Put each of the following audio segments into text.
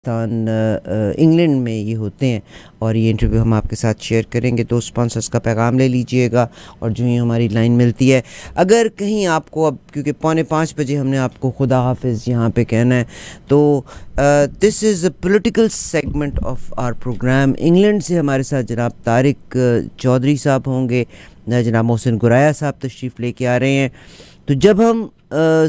England میں یہ ہوتے ہیں اور یہ انٹرویو ہم آپ کے ساتھ شیئر کریں گے. تو سپانسرز کا پیغام لے لیجئے گا اور جو ہی ہماری لائن ملتی ہے, اگر کہیں آپ کو اب کیونکہ 4:45 بجے ہم نے آپ کو خدا حافظ یہاں پہ کہنا ہے, تو this is a political segment of our programme. England سے ہمارے ساتھ جناب طارق چودھری صاحب ہوں گے, جناب محسن گرایا صاحب تشریف لے کے آ رہے ہیں. تو جب ہم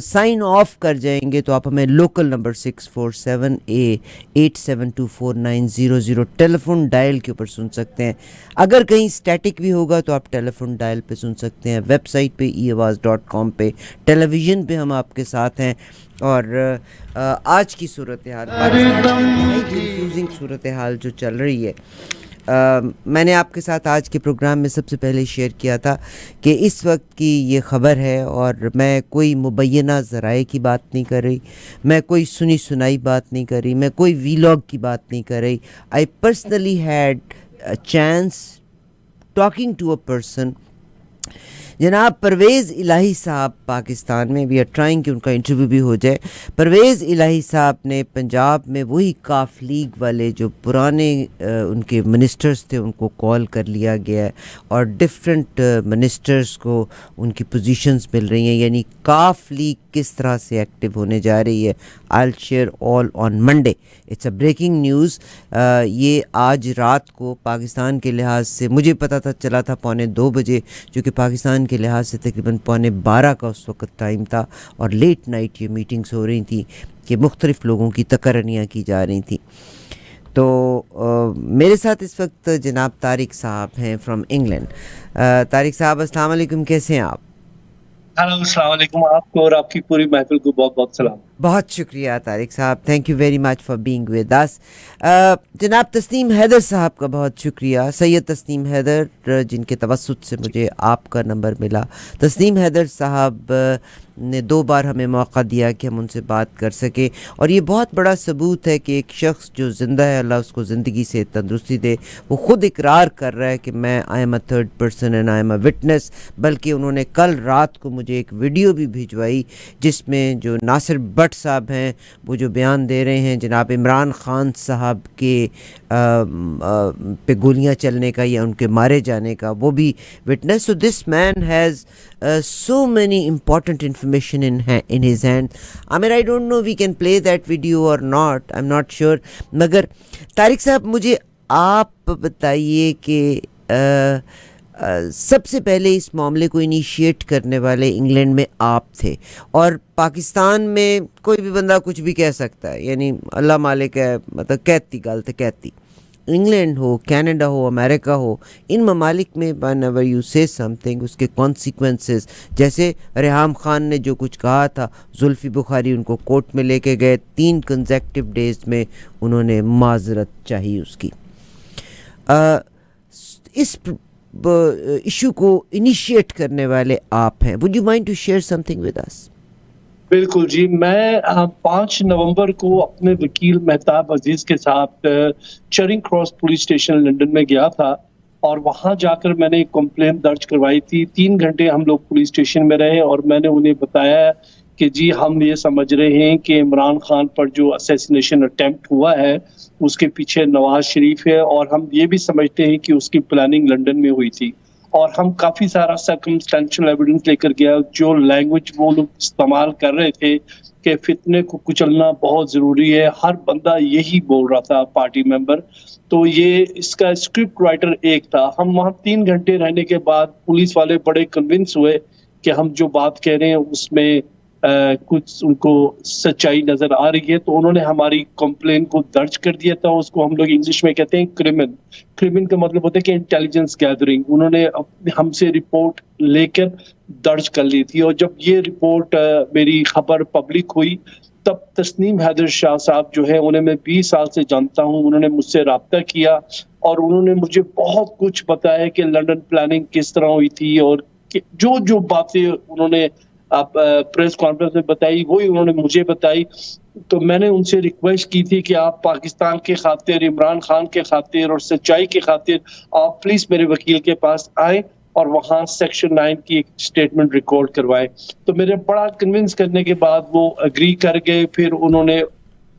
سائن آف کر جائیں گے تو آپ ہمیں لوکل نمبر 647A872490 ٹیلی فون ڈائل کے اوپر سن سکتے ہیں. اگر کہیں اسٹیٹک بھی ہوگا تو آپ ٹیلی فون ڈائل پہ سن سکتے ہیں, ویب سائٹ پہ eAwaaz.com پہ, ٹیلی ویژن پہ ہم آپ کے ساتھ ہیں. اور آج کی صورتحال کنفیوزنگ صورتحال جو چل رہی ہے, میں نے آپ کے ساتھ آج کے پروگرام میں سب سے پہلے شیئر کیا تھا کہ اس وقت کی یہ خبر ہے, اور میں کوئی مبینہ ذرائع کی بات نہیں کر رہی, میں کوئی سنی سنائی بات نہیں کر رہی, میں کوئی ویلاگ کی بات نہیں کر رہی. I personally had a chance talking to a person, جناب پرویز الہی صاحب پاکستان میں, وی آر ٹرائنگ کہ ان کا انٹرویو بھی ہو جائے. پرویز الہی صاحب نے پنجاب میں وہی کاف لیگ والے جو پرانے ان کے منسٹرز تھے ان کو کال کر لیا گیا ہے, اور ڈفرینٹ منسٹرز کو ان کی پوزیشنز مل رہی ہیں, یعنی کاف لیگ کس طرح سے ایکٹیو ہونے جا رہی ہے. I'll share all on Monday. It's a breaking news. یہ آج رات کو پاکستان کے لحاظ سے مجھے پتہ تھا, چلا تھا 1:45 بجے, جو کہ پاکستان کے لحاظ سے تقریباً 12:15 کا اس وقت ٹائم تھا, اور لیٹ نائٹ یہ میٹنگز ہو رہی تھیں کہ مختلف لوگوں کی تقرریاں کی جا رہی تھیں. تو میرے ساتھ اس وقت جناب طارق صاحب ہیں فرام انگلینڈ. طارق صاحب السلام علیکم, کیسے ہیں آپ؟ ہیلو, السلام علیکم. آپ کو اور آپ کی پوری محفل کو بہت بہت سلام. بہت شکریہ Tariq sahab, thank you very much for being with us. جناب تسنیم حیدر صاحب کا بہت شکریہ, سید تسنیم حیدر جن کے توسط سے مجھے آپ کا نمبر ملا. تسنیم حیدر صاحب نے 2 بار ہمیں موقع دیا کہ ہم ان سے بات کر سکیں, اور یہ بہت بڑا ثبوت ہے کہ ایک شخص جو زندہ ہے, اللہ اس کو زندگی سے تندرستی دے, وہ خود اقرار کر رہا ہے کہ میں I am a third person and I am a witness. بلکہ انہوں نے کل رات کو مجھے ایک ویڈیو بھی بھجوائی جس میں جو ناصر بٹ صاحب ہیں وہ جو بیان دے رہے ہیں جناب عمران خان صاحب کے پہ گولیاں چلنے کا یا ان کے مارے جانے کا, وہ بھی witness. So this man has so many important information in his hand. I mean, I don't know we can play that video or not, I'm not sure. مگر طارق صاحب مجھے آپ بتائیے کہ سب سے پہلے اس معاملے کو انیشیٹ کرنے والے انگلینڈ میں آپ تھے, اور پاکستان میں کوئی بھی بندہ کچھ بھی کہہ سکتا ہے, یعنی اللہ مالک ہے, مطلب کہتی گل تو کہتی. انگلینڈ ہو, کینیڈا ہو, امریکہ ہو, ان ممالک میں whenever you say something اس کے consequences, جیسے ریحام خان نے جو کچھ کہا تھا, زلفی بخاری ان کو کورٹ میں لے کے گئے, 3 consecutive days میں انہوں نے معذرت چاہی اس کی. اس ایشو کو انیشیٹ کرنے والے آپ ہیں. would you mind to share something with us? بالکل جی, میں 5 نومبر کو اپنے وکیل مہتاب عزیز کے ساتھ چرنگ کراس پولیس اسٹیشن لنڈن میں گیا تھا, اور وہاں جا کر میں نے ایک کمپلین درج کروائی تھی. 3 گھنٹے ہم لوگ پولیس اسٹیشن میں رہے, اور میں نے انہیں بتایا کہ جی ہم یہ سمجھ رہے ہیں کہ عمران خان پر جو اسیسینیشن اٹیمپٹ ہوا ہے اس کے پیچھے نواز شریف ہے, اور ہم یہ بھی سمجھتے ہیں کہ اس کی پلاننگ لنڈن میں ہوئی تھی. اور ہم کافی سارا سرکمسٹینشل ایویڈنس لے کر گیا. جو لینگویج وہ لوگ استعمال کر رہے تھے کہ فتنے کو کچلنا بہت ضروری ہے, ہر بندہ یہی بول رہا تھا, پارٹی ممبر. تو یہ اس کا اسکرپٹ رائٹر ایک تھا. ہم وہاں 3 گھنٹے رہنے کے بعد پولیس والے بڑے کنونس ہوئے کہ ہم جو بات کہہ رہے ہیں اس میں کچھ ان کو سچائی نظر آ رہی ہے. تو انہوں نے ہماری کمپلین کو درج کر دیا تھا. اس کو ہم لوگ انگلش میں کہتے ہیں کرمن کا مطلب ہوتا ہے کہ انٹیلیجنس گیدرنگ. انہوں نے ہم سے رپورٹ لے کر درج کر لی تھی, اور جب یہ رپورٹ میری خبر پبلک ہوئی تب تسنیم حیدر شاہ صاحب جو ہے انہیں میں 20 سال سے جانتا ہوں, انہوں نے مجھ سے رابطہ کیا, اور انہوں نے مجھے بہت کچھ بتایا کہ لنڈن پلاننگ کس طرح ہوئی تھی, اور جو باتیں انہوں نے آپ پریس کانفرنس میں بتائی وہی انہوں نے مجھے بتائی. تو میں نے ان سے ریکویسٹ کی تھی کہ آپ پاکستان کے خاطر, عمران خان کے خاطر اور سچائی کے خاطر آپ پلیز میرے وکیل کے پاس آئیں اور وہاں سیکشن 9 کی ایک سٹیٹمنٹ ریکارڈ کروائے. تو میرے بڑا کنونس کرنے کے بعد وہ اگری کر گئے. پھر انہوں نے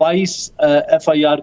22 FIR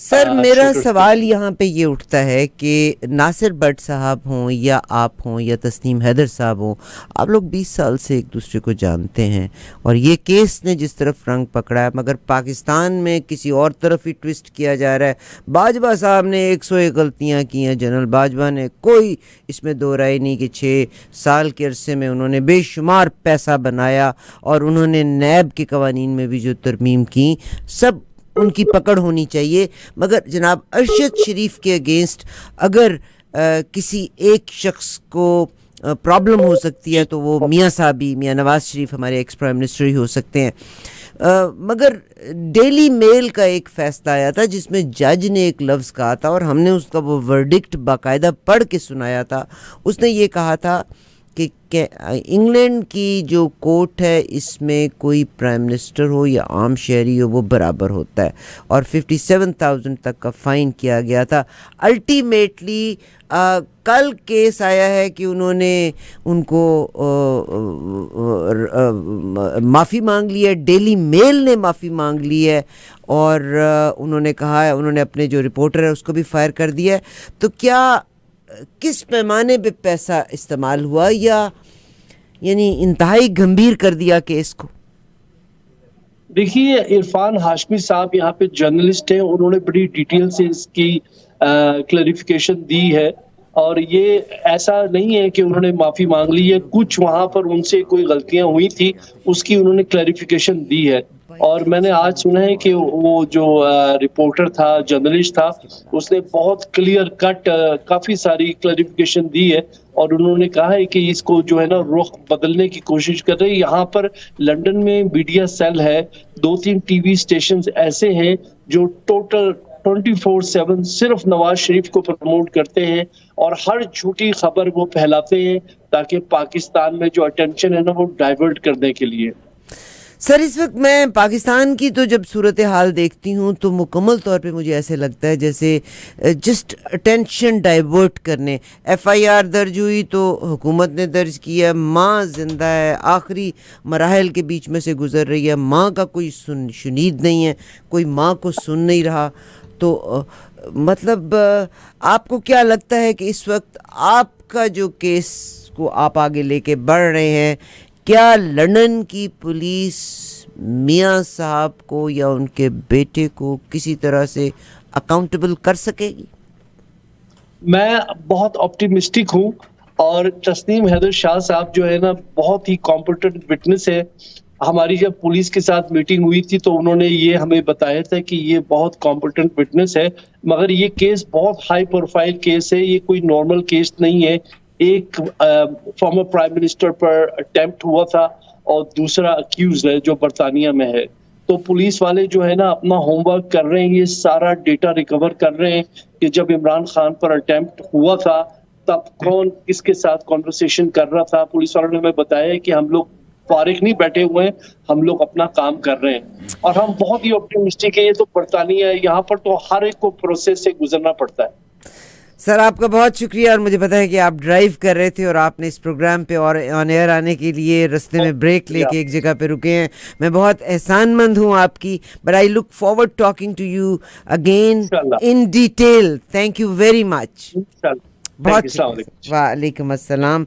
سر میرا سوال یہاں پہ یہ اٹھتا ہے کہ ناصر بٹ صاحب ہوں یا آپ ہوں یا تسنیم حیدر صاحب ہوں، آپ لوگ 20 سال سے ایک دوسرے کو جانتے ہیں اور یہ کیس نے جس طرف رنگ پکڑا ہے، مگر پاکستان میں کسی اور طرف ہی ٹویسٹ کیا جا رہا ہے۔ باجوہ صاحب نے 101 غلطیاں کی ہیں، جنرل باجوہ نے، کوئی اس میں دو رائے نہیں کہ 6 سال کے عرصے میں انہوں نے بے شمار پیسہ بنایا اور انہوں نے نیب کے قوانین میں بھی جو ترمیم کی، سب ان کی پکڑ ہونی چاہیے۔ مگر جناب ارشد شریف کے اگینسٹ اگر کسی ایک شخص کو پرابلم ہو سکتی ہے تو وہ میاں صاحب ہی، میاں نواز شریف ہمارے ایکس پرائم منسٹر ہی ہو سکتے ہیں۔ مگر ڈیلی میل کا ایک فیصلہ آیا تھا جس میں جج نے ایک لفظ کہا تھا اور ہم نے اس کا وہ ورڈکٹ باقاعدہ پڑھ کے سنایا تھا۔ اس نے یہ کہا تھا کہ انگلینڈ کی جو کورٹ ہے اس میں کوئی پرائم منسٹر ہو یا عام شہری ہو وہ برابر ہوتا ہے، اور 57,000 تک کا فائن کیا گیا تھا۔ الٹیمیٹلی کل کیس آیا ہے کہ انہوں نے ان کو معافی مانگ لی ہے، ڈیلی میل نے معافی مانگ لی ہے، اور انہوں نے کہا ہے، انہوں نے اپنے جو رپورٹر ہے اس کو بھی فائر کر دیا ہے۔ تو کیا کس پیمانے پہ پیسہ استعمال ہوا، یا یعنی انتہائی گمبھیر کر دیا کیس کو؟ دیکھیے، عرفان ہاشمی صاحب یہاں پہ جرنلسٹ ہیں، انہوں نے بڑی ڈیٹیل سے اس کی کلیریفیکیشن دی ہے، اور یہ ایسا نہیں ہے کہ انہوں نے معافی مانگ لی ہے، کچھ وہاں پر ان سے کوئی غلطیاں ہوئی تھی اس کی انہوں نے کلیریفیکیشن دی ہے۔ اور میں نے آج سنا ہے کہ وہ جو رپورٹر تھا، جرنلسٹ تھا، اس نے بہت کلیئر کٹ کافی ساری کلیریفیکیشن دی ہے، اور انہوں نے کہا ہے کہ اس کو جو ہے نا رخ بدلنے کی کوشش کر رہے ہیں۔ یہاں پر لنڈن میں میڈیا سیل ہے، 2-3 ٹی وی اسٹیشنز ایسے ہیں جو ٹوٹل 24/7 صرف نواز شریف کو پروموٹ کرتے ہیں، اور ہر جھوٹی خبر وہ پھیلاتے ہیں تاکہ پاکستان میں جو اٹینشن ہے نا وہ ڈائیورٹ کرنے کے لیے۔ سر اس وقت میں پاکستان کی تو جب صورتحال دیکھتی ہوں تو مکمل طور پہ مجھے ایسے لگتا ہے جیسے جسٹ اٹینشن ڈائیورٹ کرنے۔ FIR درج ہوئی تو حکومت نے درج کیا، ماں زندہ ہے، آخری مراحل کے بیچ میں سے گزر رہی ہے، ماں کا کوئی شنید نہیں ہے، کوئی ماں کو سن نہیں رہا۔ تو مطلب آپ کو کیا لگتا ہے کہ اس وقت آپ کا جو کیس کو آپ آگے لے کے بڑھ رہے ہیں، کیا لندن کی پولیس میاں صاحب کو یا ان کے بیٹے کو کسی طرح سے اکاؤنٹیبل کر سکے گی؟ میں بہت آپٹیمسٹک ہوں، اور تسنیم حیدر شاہ صاحب جو ہے نا بہت ہی کمپیٹنٹ وٹنس ہے۔ ہماری جب پولیس کے ساتھ میٹنگ ہوئی تھی تو انہوں نے یہ ہمیں بتایا تھا کہ یہ بہت کمپیٹنٹ وٹنس ہے، مگر یہ کیس بہت ہائی پروفائل کیس ہے، یہ کوئی نارمل کیس نہیں ہے۔ ایک فارمر پرائم منسٹر پر اٹیمپٹ ہوا تھا، اور دوسرا اکیوز ہے جو برطانیہ میں ہے۔ تو پولیس والے جو ہے نا اپنا ہوم ورک کر رہے ہیں، یہ سارا ڈیٹا ریکور کر رہے ہیں کہ جب عمران خان پر اٹیمپٹ ہوا تھا تب کون کس کے ساتھ کانورسیشن کر رہا تھا۔ پولیس والوں نے ہمیں بتایا کہ ہم لوگ فارغ نہیں بیٹھے ہوئے ہیں، ہم لوگ اپنا کام کر رہے ہیں، اور ہم بہت ہی آپٹیمسٹک ہے۔ یہ تو برطانیہ ہے، یہاں پر تو ہر ایک کو پروسیس سے گزرنا پڑتا ہے۔ سر آپ کا بہت شکریہ، اور مجھے پتا ہے کہ آپ ڈرائیو کر رہے تھے اور آپ نے اس پروگرام پہ اور آن ایئر آنے کے لیے رستے میں بریک لے کے ایک جگہ پہ رکے ہیں۔ میں بہت احسان مند ہوں آپ کی، but I look forward talking to you again in detail. Thank you very much. بہت، وعلیکم السلام۔